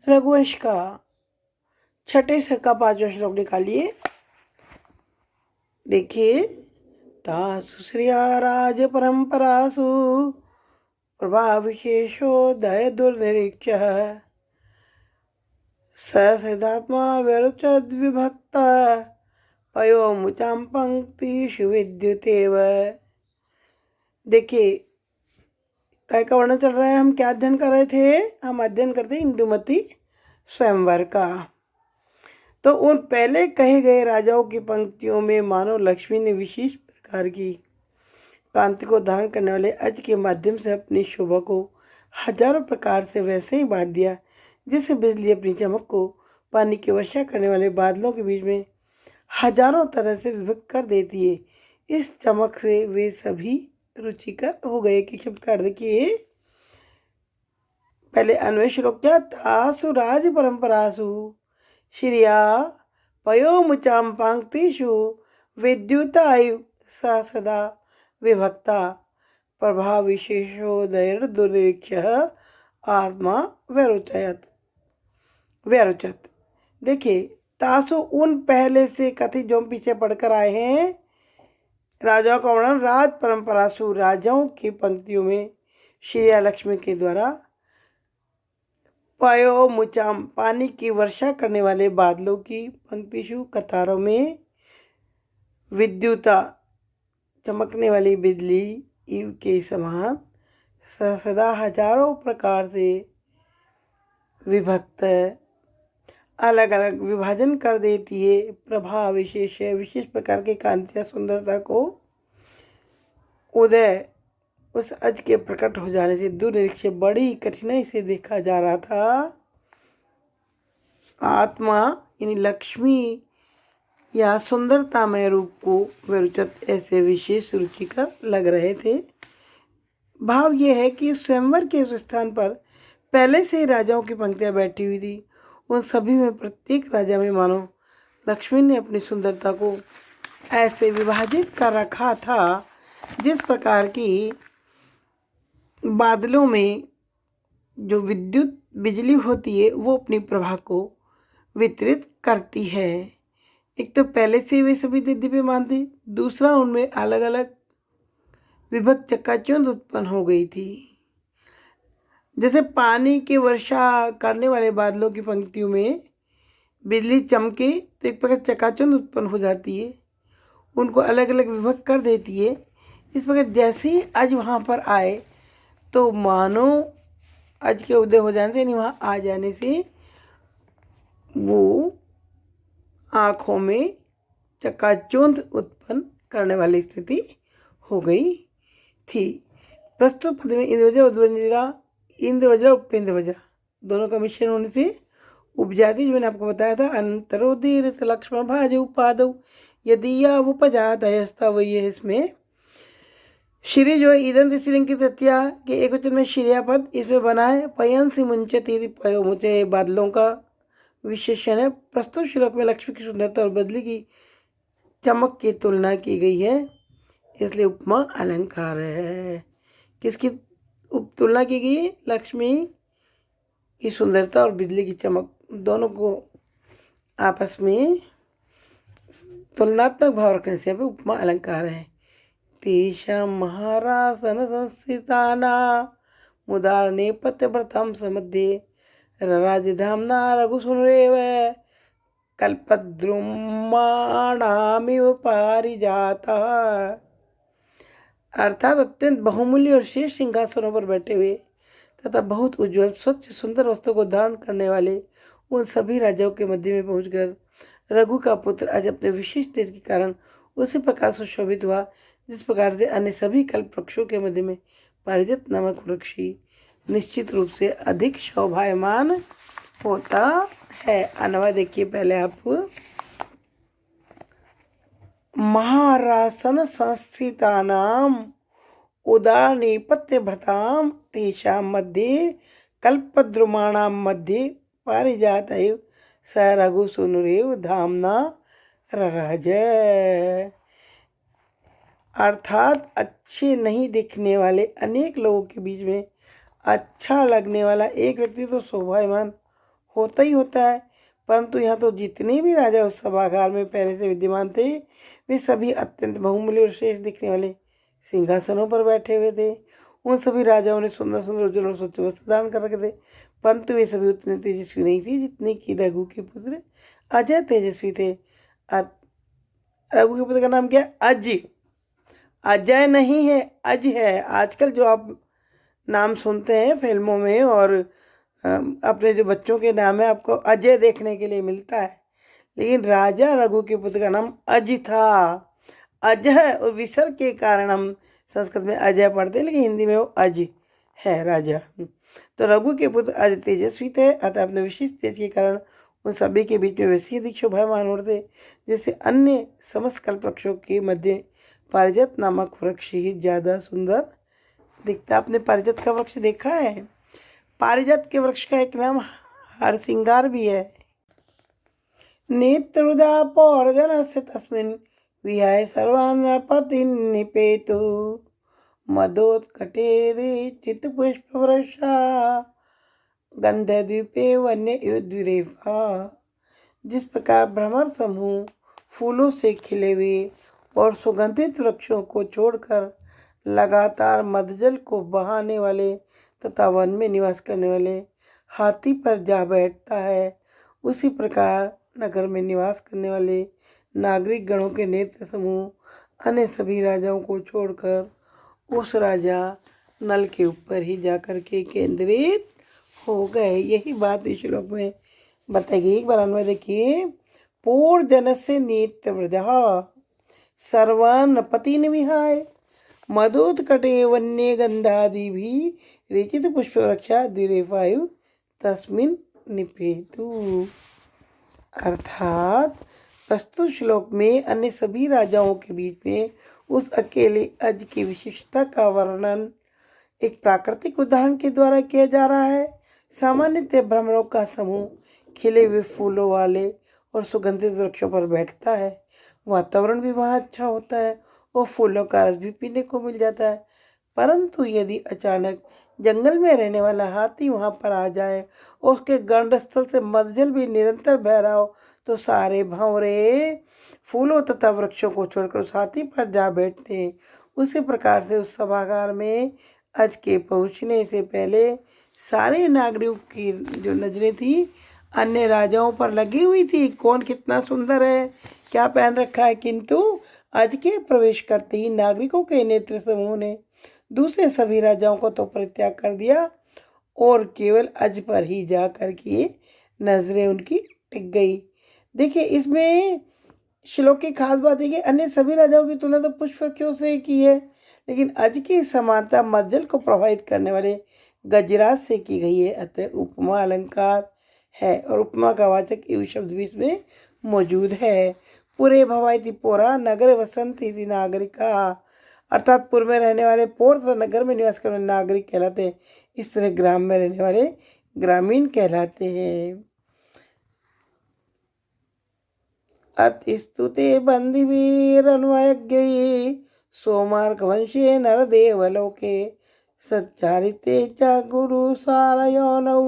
रघुवंश का छठे सर का 5वां श्लोक निकालिए। देखिए, तासु श्रिया राज परंपरासु प्रभाव विशेषोदय दुर्निरीक्ष सिद्धात्मा व्यरुचद विभक्त पयो मुचां पंक्तिषु विद्युतेव। देखिए, काय का वर्णन चल रहा है। हम क्या अध्ययन कर रहे थे? हम अध्ययन करते इंदुमती स्वयंवर का। तो उन पहले कहे गए राजाओं की पंक्तियों में मानव लक्ष्मी ने विशेष प्रकार की कांति को धारण करने वाले अज के माध्यम से अपनी शोभा को हजारों प्रकार से वैसे ही बांट दिया जिससे बिजली अपनी चमक को पानी की वर्षा करने वाले बादलों के बीच में हजारों तरह से विभक्त कर देती है। इस चमक से वे सभी रुचिकर हो गए कि शब्दकार देखिए, पहले अन्वय श्लोक क्या तासु राज परंपरासु श्रिया पयोमुचां पंक्तिषु विद्युतायु सा सदा विभक्ता प्रभाव विशेषोदय दुर्निरीक्ष आत्मा व्यरुचत। देखिए, तासु उन पहले से कथित जो हम पीछे पढ़कर आए हैं राजाओं का वर्णन राज परंपरासु राजाओं की पंक्तियों में श्रिया लक्ष्मी के द्वारा पयो मुचाम पानी की वर्षा करने वाले बादलों की पंक्तिशु कतारों में विद्युता चमकने वाली बिजली ईव के समान सदा हजारों प्रकार से विभक्त अलग अलग विभाजन कर देती है। प्रभाव विशेष प्रकार की कांतिया सुंदरता को उदय उस अज के प्रकट हो जाने से दुर्निरीक्ष बड़ी कठिनाई से देखा जा रहा था। आत्मा यानी लक्ष्मी या सुंदरतामय रूप को विरुचत ऐसे विशेष रुचिकर लग रहे थे। भाव यह है कि स्वयंवर के उस स्थान पर पहले से ही राजाओं की पंक्तियां बैठी हुई थी। उन सभी में प्रत्येक राजा में मानो लक्ष्मी ने अपनी सुंदरता को ऐसे विभाजित कर रखा था जिस प्रकार की बादलों में जो विद्युत बिजली होती है वो अपनी प्रभा को वितरित करती है। एक तो पहले से वे सभी दिव्यमान थे, दूसरा उनमें अलग अलग विभक्त चकाचौंध उत्पन्न हो गई थी। जैसे पानी की वर्षा करने वाले बादलों की पंक्तियों में बिजली चमके तो एक प्रकार चकाचौंध उत्पन्न हो जाती है, उनको अलग अलग विभक्त कर देती है। इस प्रकार जैसे ही आज वहाँ पर आए तो मानो आज के उदय हो जाने से यानी वहाँ आ जाने से वो आँखों में चकाचौंध उत्पन्न करने वाली स्थिति हो गई थी। प्रस्तुत पद में इंद्रवज्रा उपेंद्रवज्रा दोनों का मिश्रण होने से उपजाति जो मैंने आपको बताया था अंतरोदीर लक्ष्मण भाज उपादव यदि या उपजात हस्ता वही है। इसमें श्री जो है ईदन स्त्रीलिंग की तृतीया के एक वचन में श्रिया पद इसमें बना है। पयन से मुंचे तीर पयो मुझे बादलों का विशेषण है। प्रस्तुत श्लोक में लक्ष्मी की सुंदरता और बदली की चमक की तुलना की गई है, इसलिए उपमा अलंकार है। किसकी तुलना की गई है? लक्ष्मी की सुंदरता और बिजली की चमक दोनों को आपस में तुलनात्मक भाव रखने से उपमा अलंकार है। तेषां महारासन संस्थिताना मुदारणे पत्यव्रतं समध्ये राजधामना रघुसुरेव कल्पद्रुमाणामिव पारिजाता। अर्थात अत्यंत बहुमूल्य और शेष सिंहासनों पर बैठे हुए तथा बहुत उज्ज्वल स्वच्छ सुंदर वस्तु को धारण करने वाले उन सभी राजाओं के मध्य में पहुंचकर रघु का पुत्र आज अपने विशेष तेज के कारण उसी प्रकार सुशोभित हुआ जिस प्रकार से अन्य सभी कल्प वृक्षों के मध्य में पारिजात नामक वृक्ष निश्चित रूप से अधिक शोभायमान होता है। अन्वय देखिए पहले आप। महारासन संस्थितानाम उदारनेपथ्य भृताम तेषां मध्ये कल्पद्रुमाणां मध्ये पारिजात स रघुसुनुरेव धामना रराज। अर्थात अच्छे नहीं दिखने वाले अनेक लोगों के बीच में अच्छा लगने वाला एक व्यक्ति तो शोभायमान होता ही होता है। परंतु यहाँ तो जितने भी राजा उस सभागार में पहले से विद्यमान थे, वे सभी अत्यंत बहुमूल्य और श्रेष्ठ दिखने वाले सिंहासनों पर बैठे हुए थे। उन सभी राजाओं ने सुंदर सुंदर उज्जवल और स्वच्छ वस्त्र धारण कर रखे थे, परंतु वे सभी उतने तेजस्वी नहीं थे जितने कि रघु के पुत्र अजय तेजस्वी थे। रघु के पुत्र का नाम क्या? अज। अजय नहीं है, अज है। आजकल जो आप नाम सुनते हैं फिल्मों में और अपने जो बच्चों के नाम है, आपको अजय देखने के लिए मिलता है, लेकिन राजा रघु के पुत्र का नाम अज था। अजय और विसर्ग के कारण हम संस्कृत में अजय पढ़ते हैं, लेकिन हिंदी में वो अज है, राजा। तो रघु के पुत्र अज तेजस्वी थे, अतः अपने विशिष्ट तेज के कारण उन सभी के बीच में वैसी अधिक शोभायमान होते थे जैसे अन्य समस्त कल्प वृक्षों के मध्य पारिजात नामक वृक्ष ही ज्यादा सुंदर दिखता। आपने पारिजात का वृक्ष देखा है? पारिजात के वृक्ष का एक नाम हरसिंगार भी है। नेत्रुदा पौर्जनस्य तस्मिन् विहाय सर्वान् नृपतिन्निपेतु मदोत्कटेरे चित्पुष्पवृषा गंधद्वीपे वन्ययुद्विरेफा। जिस प्रकार भ्रमर समूह फूलों से खिले हुए और सुगंधित वृक्षों को छोड़कर लगातार मधजल को बहाने वाले तथा वन में निवास करने वाले हाथी पर जा बैठता है, उसी प्रकार नगर में निवास करने वाले नागरिक गणों के नेत्र समूह अन्य सभी राजाओं को छोड़कर उस राजा नल के ऊपर ही जाकर के केंद्रित हो गए। यही बात इस श्लोक में बताई गई। एक बार अन्वय देखिए। पूर्जनस्य नेत्रव्रजः सर्वान् नृपतीन् विहाय मदोत्कटे वन्य गंधादिभिः रेचित पुष्पवृक्षा द्विरेफायु तस्मिन् निपेतु। अर्थात प्रस्तुत श्लोक में अन्य सभी राजाओं के बीच में उस अकेले अज की विशिष्टता का वर्णन एक प्राकृतिक उदाहरण के द्वारा किया जा रहा है। सामान्यतः भ्रमरों का समूह खिले हुए फूलों वाले और सुगंधित वृक्षों पर बैठता है, वातावरण भी वहाँ अच्छा होता है और फूलों का रस भी पीने को मिल जाता है। परंतु यदि अचानक जंगल में रहने वाला हाथी वहाँ पर आ जाए और उसके गंडस्थल से मधजल भी निरंतर बह रहा हो, तो सारे भंवरे फूलों तथा वृक्षों को छोड़कर उस हाथी पर जा बैठते हैं। उसी प्रकार से उस सभागार में अज के पहुँचने से पहले सारे नागरिकों की जो नजरें थी अन्य राजाओं पर लगी हुई थी, कौन कितना सुंदर है, क्या पहन रखा है, किंतु अज के प्रवेश करते ही नागरिकों के नेत्र समूह ने दूसरे सभी राजाओं को तो परित्याग कर दिया और केवल अज पर ही जा कर के नजरें उनकी टिक गई। देखिए इसमें श्लोक की खास बात है कि अन्य सभी राजाओं की तुलना तो पुष्पवृक्षों से की है, लेकिन अज की समानता मज्जल को प्रभावित करने वाले गजराज से की गई है। अतः उपमा अलंकार है और उपमा का वाचक एवं शब्द भी इसमें मौजूद है। पूरे भवाइति पोरा नगर वसंत इति नागरिका, अर्थात पूर्व में रहने वाले पोर तथा नगर में निवास करने वाले नागरिक कहलाते हैं। इस तरह ग्राम में रहने वाले ग्रामीण कहलाते हैं। अतिस्तुते बंदिवीरन्वयज्ञये सोमार्क वंशे नरदेवलोके सच्चारिते च गुरु सारयोनौ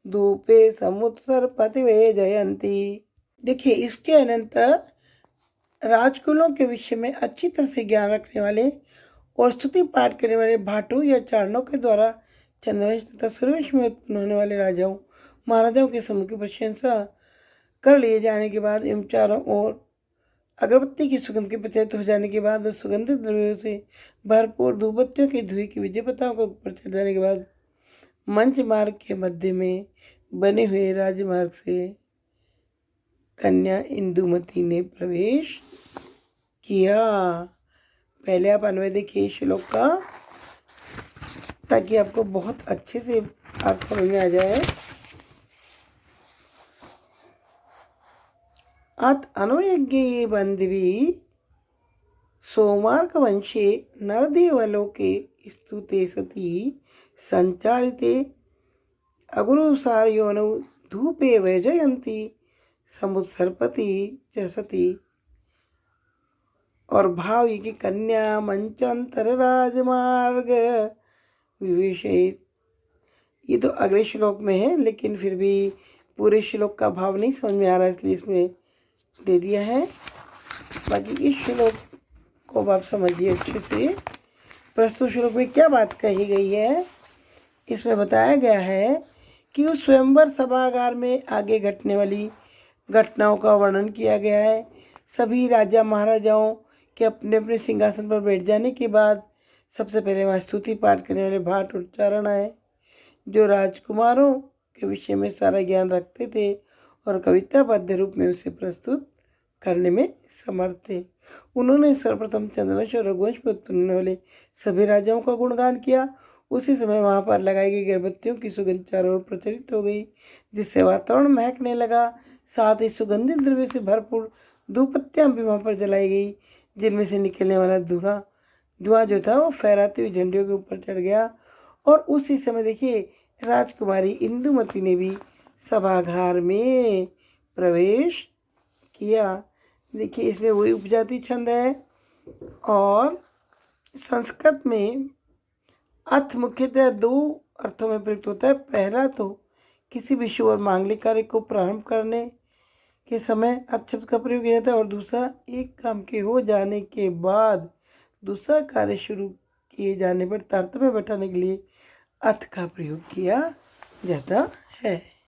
धूपे समुत्सर्पतिवे जयंती। देखिए इसके अनंतर राजकुलों के विषय में अच्छी तरह से ज्ञान रखने वाले और स्तुति पाठ करने वाले भाटों या चारणों के द्वारा चंद्रवंश तथा सूर्यवंश में उत्पन्न होने वाले राजाओं महाराजाओं के समूह की प्रशंसा कर लिए जाने के बाद एवं चारों ओर अगरबत्ती की सुगंध के प्रचलित हो जाने के बाद और सुगंधित द्रव्यों से भरपूर धूपबत्तियों की धुएं की विजय पताकों को ऊपर चढ़ जाने के बाद मंच मार्ग के मध्य में बने हुए राजमार्ग से कन्या इंदुमती ने प्रवेश किया। पहले आप अन्वय देखिए श्लोक का, ताकि आपको बहुत अच्छे से अर्थ समझ में आ जाए। अत अन्वयज्ञये बंधवी सोमार्क वंशे नरदेवलोके स्तुते सती संचारिते अगुरुसारयोनौ धूपे वैजयंती समुत्सर्पति च सती। और भाव ये कि कन्या मंचांतर राजमार्ग विवेशित, ये तो अगले श्लोक में है, लेकिन फिर भी पूरे श्लोक का भाव नहीं समझ में आ रहा, इसलिए इसमें दे दिया है। बाकी इस श्लोक को आप समझिए अच्छे से। प्रस्तुत श्लोक में क्या बात कही गई है, इसमें बताया गया है कि उस स्वयंवर सभागार में आगे घटने वाली घटनाओं का वर्णन किया गया है। सभी राजा महाराजाओं के अपने अपने सिंहासन पर बैठ जाने के बाद सबसे पहले वहाँ स्तुति पाठ करने वाले भाट उच्चारण आए, जो राजकुमारों के विषय में सारा ज्ञान रखते थे और कविताबद्ध रूप में उसे प्रस्तुत करने में समर्थ थे। उन्होंने सर्वप्रथम चंद्रवंश और रघुवंश में उत्पन्न होने वाले सभी राजाओं का गुणगान किया। उसी समय वहाँ पर लगाई गई अगरबत्तियों की सुगंध चारों ओर प्रचलित हो गई, जिससे वातावरण महकने लगा। साथ ही सुगंधित द्रव्य से भरपूर धूपबत्तियाँ भी वहाँ पर जलाई गई, जिनमें से निकलने वाला धुआं जो था वो फहराती हुई झंडियों के ऊपर चढ़ गया। और उसी समय देखिए राजकुमारी इंदुमती ने भी सभागार में प्रवेश किया। देखिए इसमें वही उपजाति छंद है। और संस्कृत में अर्थ मुख्यतः दो अर्थों में प्रयुक्त होता है। पहला तो किसी भी शुभ और मांगलिक कार्य को प्रारंभ करने के समय अर्थ शब्द का प्रयोग किया जाता है, और दूसरा एक काम के हो जाने के बाद दूसरा कार्य शुरू किए जाने पर तारतम्य बैठाने के लिए अर्थ का प्रयोग किया जाता है।